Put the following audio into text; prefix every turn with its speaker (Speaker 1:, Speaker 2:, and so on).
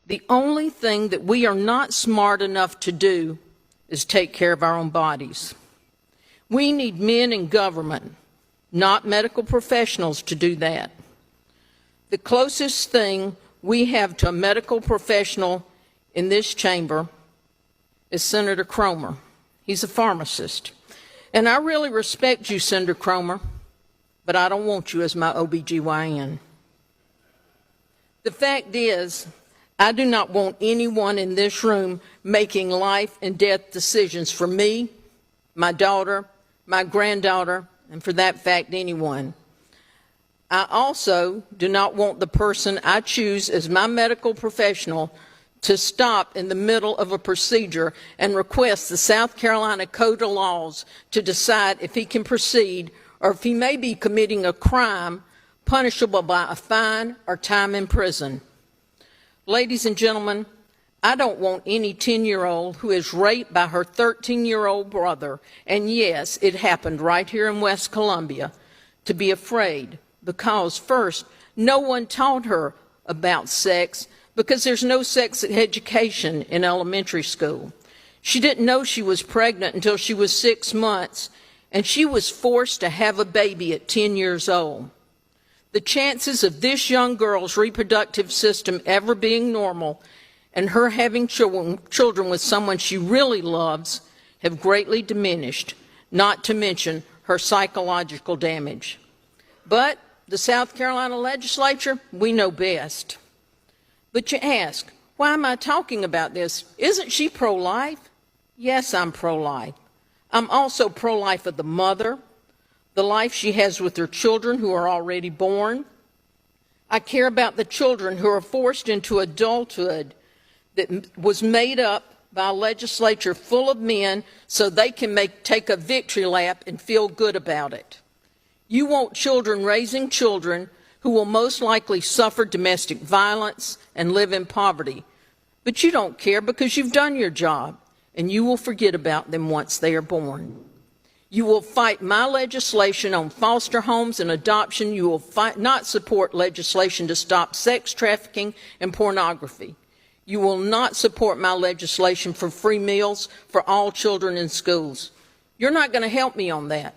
Speaker 1: The only thing that we are not smart enough to do is take care of our own bodies. We need men in government, not medical professionals, to do that. The closest thing we have to a medical professional in this chamber is Senator Cromer. He's a pharmacist. And I really respect you, Senator Cromer, but I don't want you as my OBGYN. The fact is, I do not want anyone in this room making life and death decisions for me, my daughter, my granddaughter, and for that fact, anyone. I also do not want the person I choose as my medical professional to stop in the middle of a procedure and request the South Carolina Code of Laws to decide if he can proceed or if he may be committing a crime punishable by a fine or time in prison. Ladies and gentlemen, I don't want any 10-year-old who is raped by her 13-year-old brother, and yes, it happened right here in West Columbia, to be afraid because, first, no one taught her about sex because there's no sex education in elementary school. She didn't know she was pregnant until she was 6 months, and she was forced to have a baby at 10 years old. The chances of this young girl's reproductive system ever being normal and her having children with someone she really loves have greatly diminished, not to mention her psychological damage. But the South Carolina legislature, we know best. But you ask, why am I talking about this? Isn't she pro-life? Yes, I'm pro-life. I'm also pro-life of the mother, the life she has with her children who are already born. I care about the children who are forced into adulthood that was made up by a legislature full of men so they can take a victory lap and feel good about it. You want children raising children who will most likely suffer domestic violence and live in poverty. But you don't care because you've done your job, and you will forget about them once they are born. You will fight my legislation on foster homes and adoption. You will not support legislation to stop sex trafficking and pornography. You will not support my legislation for free meals for all children in schools. You're not going to help me on that.